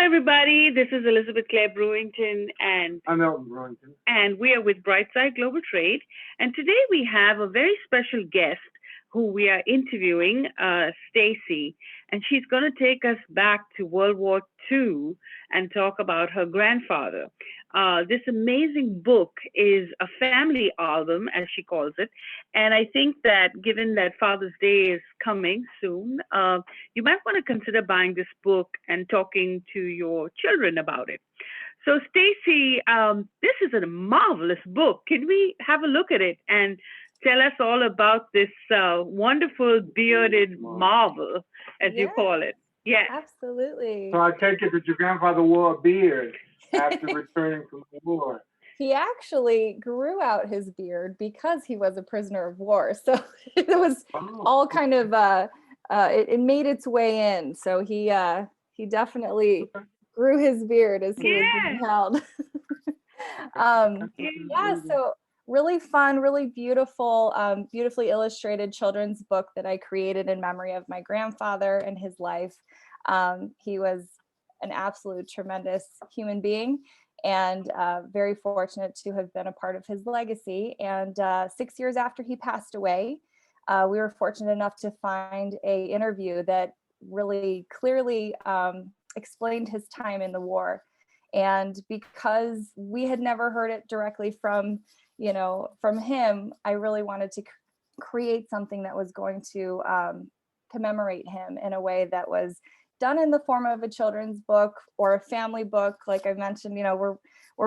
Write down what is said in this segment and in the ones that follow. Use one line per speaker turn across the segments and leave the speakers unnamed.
everybody. This is Elizabeth Clare Brewington, and
I'm Elton Brewington.
we are with Brightside Global Trade. And today we have a very special guest who we are interviewing, Stacy, and she's going to take us back to World War II and talk about her grandfather. This amazing book is a family album, as she calls it, and I think that given that Father's Day is coming soon, you might want to consider buying this book and talking to your children about it. So, Stacy, this is a marvelous book. Can we have a look at it and tell us all about this wonderful bearded marvel, as you
Yeah,
call it? Yes.
So
absolutely.
I take it that your grandfather wore a beard after returning from the war.
He actually grew out his beard because he was a prisoner of war. So it was
Oh,
all kind of it made its way in. So he definitely
okay.
grew his beard as he was
Yeah.
being held.
Yeah.
Yeah, so really fun, really beautiful, beautifully illustrated children's book that I created in memory of my grandfather and his life. He was an absolute tremendous human being and very fortunate to have been a part of his legacy. And 6 years after he passed away, we were fortunate enough to find a interview that really clearly explained his time in the war. And because we had never heard it directly from, from him, I really wanted to create something that was going to commemorate him in a way that was done in the form of a children's book or a family book. Like I mentioned, we're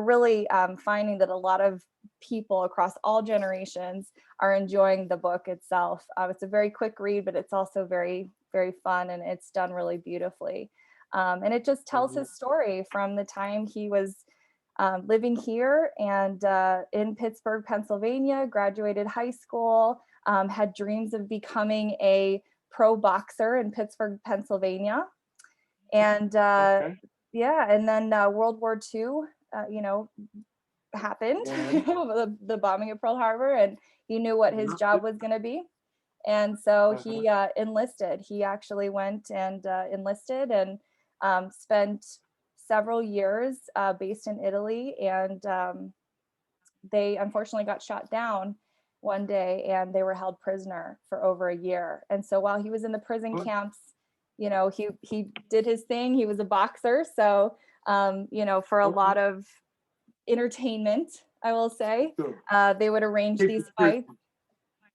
really finding that a lot of people across all generations are enjoying the book itself. It's a very quick read, but it's also very, very fun, and it's done really beautifully. And it just tells
Mhm.
his story from the time he was living here and in Pittsburgh, Pennsylvania, graduated high school, had dreams of becoming a pro boxer in Pittsburgh, Pennsylvania. And
Okay.
yeah, and then World War II, happened,
And
the bombing of Pearl Harbor, and he knew what his
uh-huh.
job was going to be. And so
Uh-huh.
he enlisted. He actually went and enlisted and spent several years based in Italy. And they unfortunately got shot down one day and they were held prisoner for over a year. And so while he was in the prison
Good.
camps, he did his thing. He was a boxer. So, for a
Okay.
lot of entertainment, I will say,
Good.
they would arrange
Keep
these
it
fights.
crispy.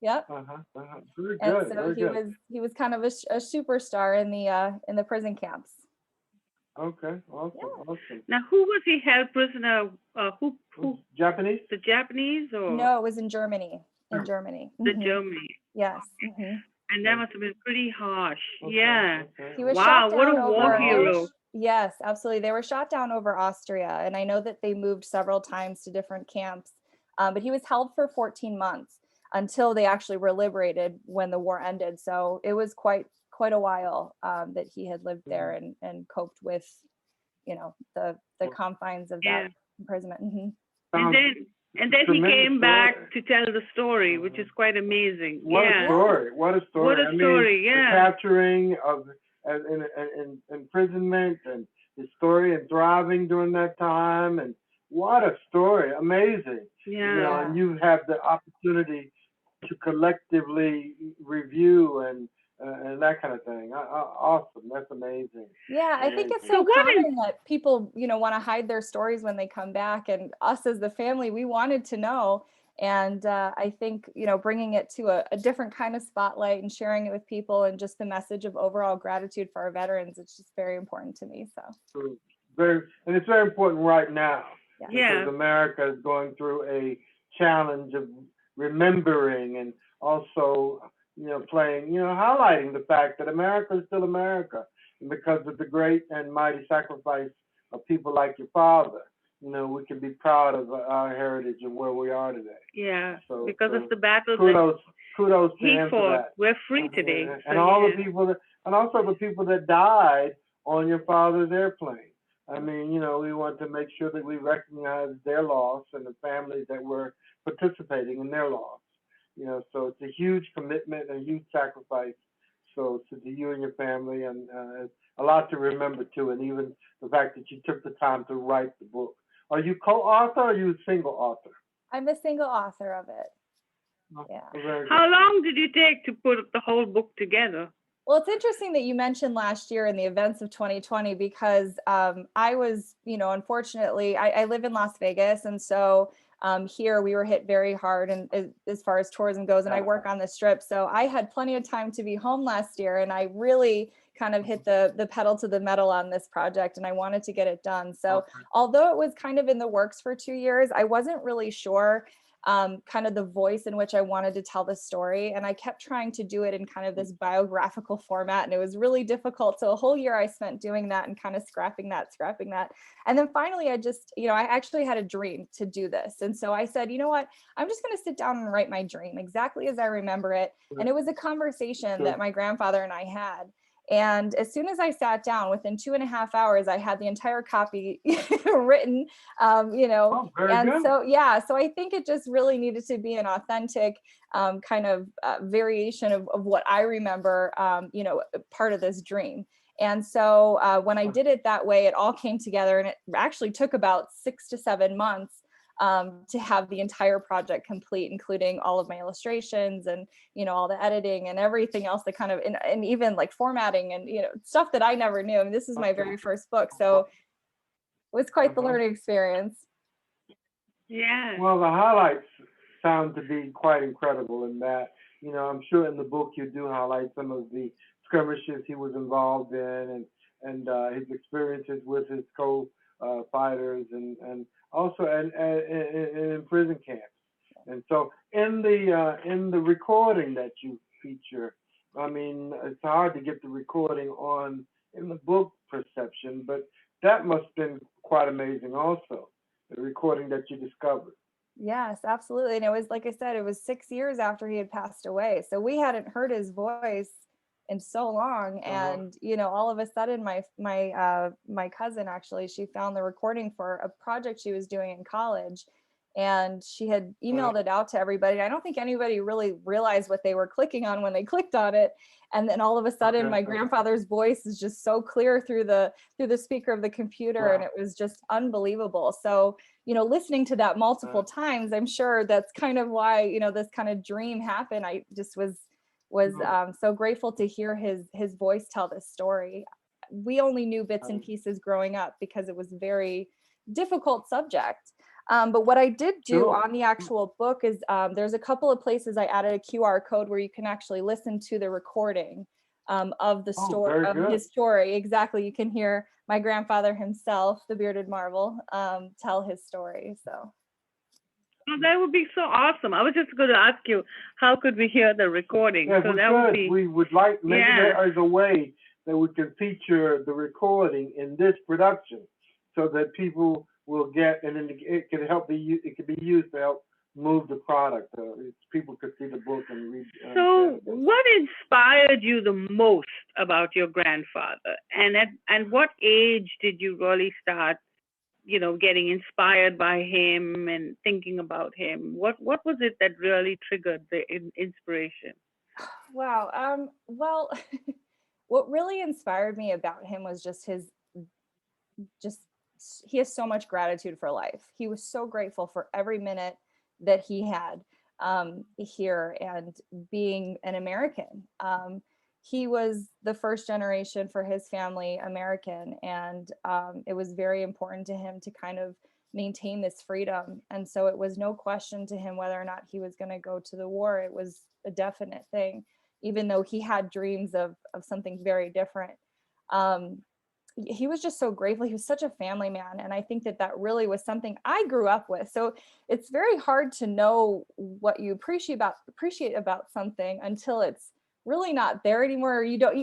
Yep.
Very
And
good.
so
Very
he
good.
was kind of a superstar in the prison camps.
Okay.
Yeah.
Awesome. Awesome.
Now, who was he held prisoner? Who?
Japanese?
The Japanese or
No, it was in Germany. In
Sure.
Germany.
the
Hmm.
Germany?
Yes.
Okay.
Hmm.
And that must have been pretty harsh.
Okay.
Yeah.
Okay.
He was
Wow.
shot
What a
down
war
over. They were
hero.
yes, absolutely. They were shot down over Austria, and I know that they moved several times to different camps. But he was held for 14 months until they actually were liberated when the war ended. So it was quite a while that he had lived there
Mhm.
and coped with, the
Well,
confines of
Yeah.
that imprisonment. Hmm.
And
sounds
then
it's a
he
tremendous
came back
story.
to tell the story, which
Mhm.
is quite amazing.
What a
Yeah.
Yeah.
story! What a
What
story!
a
I mean,
story.
the
Yeah.
capturing of imprisonment and his story and thriving during that time, and what a story! Amazing,
Yeah.
and
Yeah.
you have the opportunity to collectively review and that kind of thing. Awesome! That's amazing.
Yeah, I think it's
Amazing.
So
so
what is
common that people, want to hide their stories when they come back. And us as the family, we wanted to know. And I think, bringing it to a different kind of spotlight and sharing it with people and just the message of overall gratitude for our veterans, it's just very important to me. So,
And it's very important right now
yes.
because
yeah.
America is going through a challenge of remembering and also, playing, highlighting the fact that America is still America. And because of the great and mighty sacrifice of people like your father, we can be proud of our heritage and where we are today.
Yeah.
So,
Because of
so
the battles that
kudos, kudos to
he
him for
fought,
that.
we're free today.
And
So
all the
yeah.
people and also the people that died on your father's airplane. I mean, we want to make sure that we recognize their loss and the families that were participating in their loss. So it's a huge commitment, a huge sacrifice. So to you and your family, and a lot to remember too, and even the fact that you took the time to write the book. Are you co-author or are you a single author?
I'm a single author of it.
Oh,
Yeah.
very good.
How long did you take to put the whole book together?
Well, it's interesting that you mentioned last year and the events of 2020 because I was, unfortunately, I live in Las Vegas. And so here we were hit very hard and as far as tourism goes, and I work on the strip. So I had plenty of time to be home last year, and I really kind of hit the pedal to the metal on this project, and I wanted to get it done. So
Okay.
although it was kind of in the works for 2 years, I wasn't really sure kind of the voice in which I wanted to tell the story. And I kept trying to do it in kind of this biographical format. And it was really difficult. So a whole year I spent doing that and kind of scrapping that. And then finally, I just, I actually had a dream to do this. And so I said, you know what, I'm just going to sit down and write my dream exactly as I remember it. And it was a conversation that my grandfather and I had. And as soon as I sat down, within 2.5 hours, I had the entire copy written,
Oh, very
and
good.
so, yeah, so I think it just really needed to be an authentic kind of variation of what I remember, part of this dream. And so when I did it that way, it all came together, and it actually took about 6 to 7 months to have the entire project complete, including all of my illustrations and, all the editing and everything else that kind of, and even like formatting and, stuff that I never knew. I mean, this is my very first book. So it was quite the learning experience.
Yeah.
Well, the highlights sound to be quite incredible in that, I'm sure in the book you do highlight some of the skirmishes he was involved in and his experiences with his co-fighters and also in prison camps. And so in the recording that you feature, I mean, it's hard to get the recording on in the book perception, but that must have been quite amazing also, the recording that you discovered.
Yes, absolutely. And it was, like I said, it was 6 years after he had passed away. So we hadn't heard his voice in so long.
Uh-huh.
And, all of a sudden my cousin, actually, she found the recording for a project she was doing in college. And she had emailed it out to everybody. I don't think anybody really realized what they were clicking on when they clicked on it. And then all of a sudden my grandfather's voice is just so clear through the speaker of the computer.
Wow.
And it was just unbelievable. So, listening to that multiple times, I'm sure that's kind of why, this kind of dream happened. I just was so grateful to hear his voice tell this story. We only knew bits and pieces growing up because it was a very difficult subject. But what I did do
Sure.
on the actual book is there's a couple of places I added a QR code where you can actually listen to the recording of the story,
very
of
good.
his story. Exactly. You can hear my grandfather himself, the bearded marvel, tell his story. So.
Oh, that would be so awesome. I was just going to ask you, how could we hear the recording?
Yeah,
So
we
that
could.
would be,
We would like, maybe
yeah.
there is a way that we can feature the recording in this production so that people will get, and then it can help it could be used to help move the product. People could see the book and read.
So, what inspired you the most about your grandfather? And what age did you really start, getting inspired by him and thinking about him? What was it that really triggered the inspiration?
Wow. Well, what really inspired me about him was just he has so much gratitude for life. He was so grateful for every minute that he had here and being an American. He was the first generation for his family American, and it was very important to him to kind of maintain this freedom. And so it was no question to him whether or not he was going to go to the war. It was a definite thing, even though he had dreams of something very different. Um, he was just so grateful. He was such a family man. And I think that really was something I grew up with. So it's very hard to know what you appreciate about something until it's really not there anymore. Or you don't,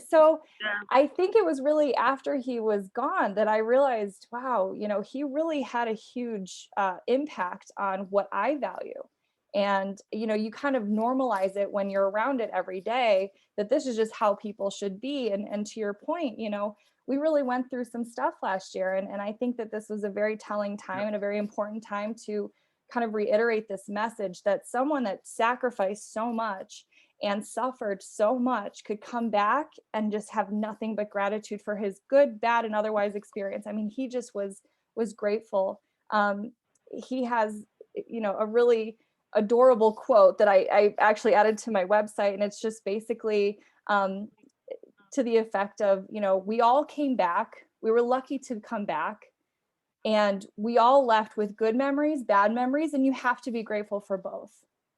so
Yeah.
I think it was really after he was gone that I realized, wow, he really had a huge impact on what I value. And, you kind of normalize it when you're around it every day, that this is just how people should be. And to your point, we really went through some stuff last year. And I think that this was a very telling time and a very important time to kind of reiterate this message that someone that sacrificed so much and suffered so much could come back and just have nothing but gratitude for his good, bad, and otherwise experience. I mean, he just was grateful. He has, a really adorable quote that I actually added to my website, and it's just basically to the effect of, we all came back. We were lucky to come back, and we all left with good memories, bad memories, and you have to be grateful for both.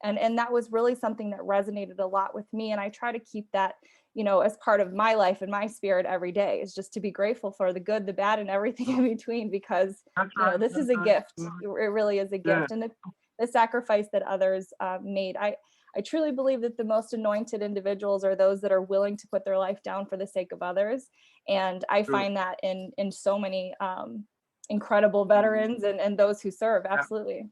And that was really something that resonated a lot with me. And I try to keep that, as part of my life and my spirit every day, is just to be grateful for the good, the bad, and everything in between, because, this is a gift. It really is a gift. And the sacrifice that others made. I truly believe that the most anointed individuals are those that are willing to put their life down for the sake of others. And I find that in so many incredible veterans and those who serve. Absolutely.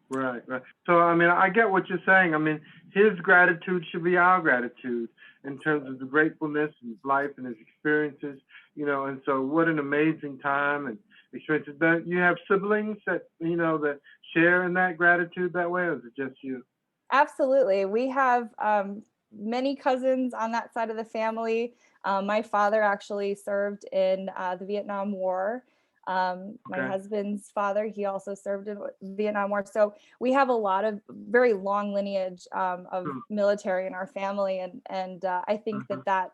Right. So, I mean, I get what you're saying. I mean, his gratitude should be our gratitude in terms of the gratefulness in his life and his experiences, and so what an amazing time and experiences. But you have siblings that, that share in that gratitude that way, or is it just you?
Absolutely. We have many cousins on that side of the family. My father actually served in the Vietnam War. My husband's father, he also served in the Vietnam War. So we have a lot of very long lineage of military in our family. And I think that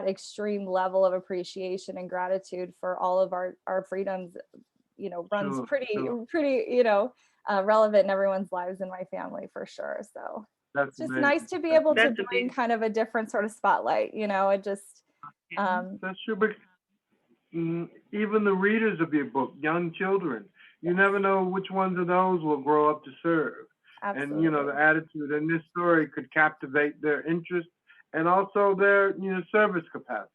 extreme level of appreciation and gratitude for all of our freedoms, runs pretty, relevant in everyone's lives in my family, for sure. So it's just nice to be able to bring kind of a different sort of spotlight, it just.
That's true, but even the readers of your book, young children, you never know which ones of those will grow up to serve.
Absolutely.
And, the attitude in this story could captivate their interest and also their, service capacity.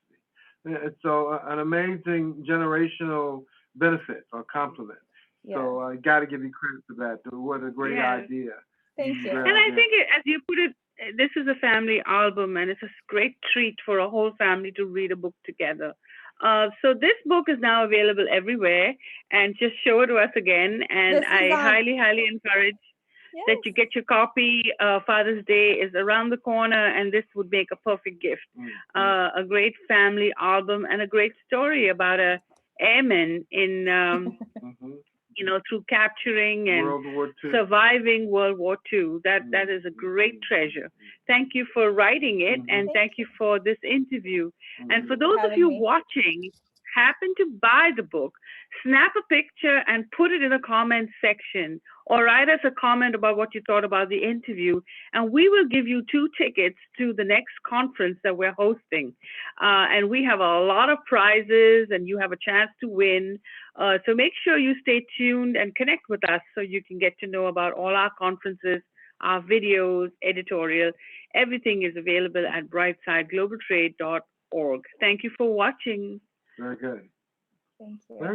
It's so an amazing generational benefit or compliment. Yeah. So I got to give you credit for that. What a great idea.
Thank you.
And I think, as you put it, this is a family album, and it's a great treat for a whole family to read a book together. So this book is now available everywhere, and just show it to us again. And I highly, highly encourage that you get your copy. Father's Day is around the corner, and this would make a perfect gift. A great family album and a great story about a airman in, through capturing and surviving World War II. That is a great treasure. Thank you for writing it, and thank you for this interview. And for those of you watching, happen to buy the book, snap a picture and put it in the comment section, or write us a comment about what you thought about the interview, and we will give you 2 tickets to the next conference that we're hosting. And we have a lot of prizes, and you have a chance to win. So make sure you stay tuned and connect with us so you can get to know about all our conferences, our videos, editorial. Everything is available at brightsideglobaltrade.org. Thank you for watching.
Very good.
Thank you.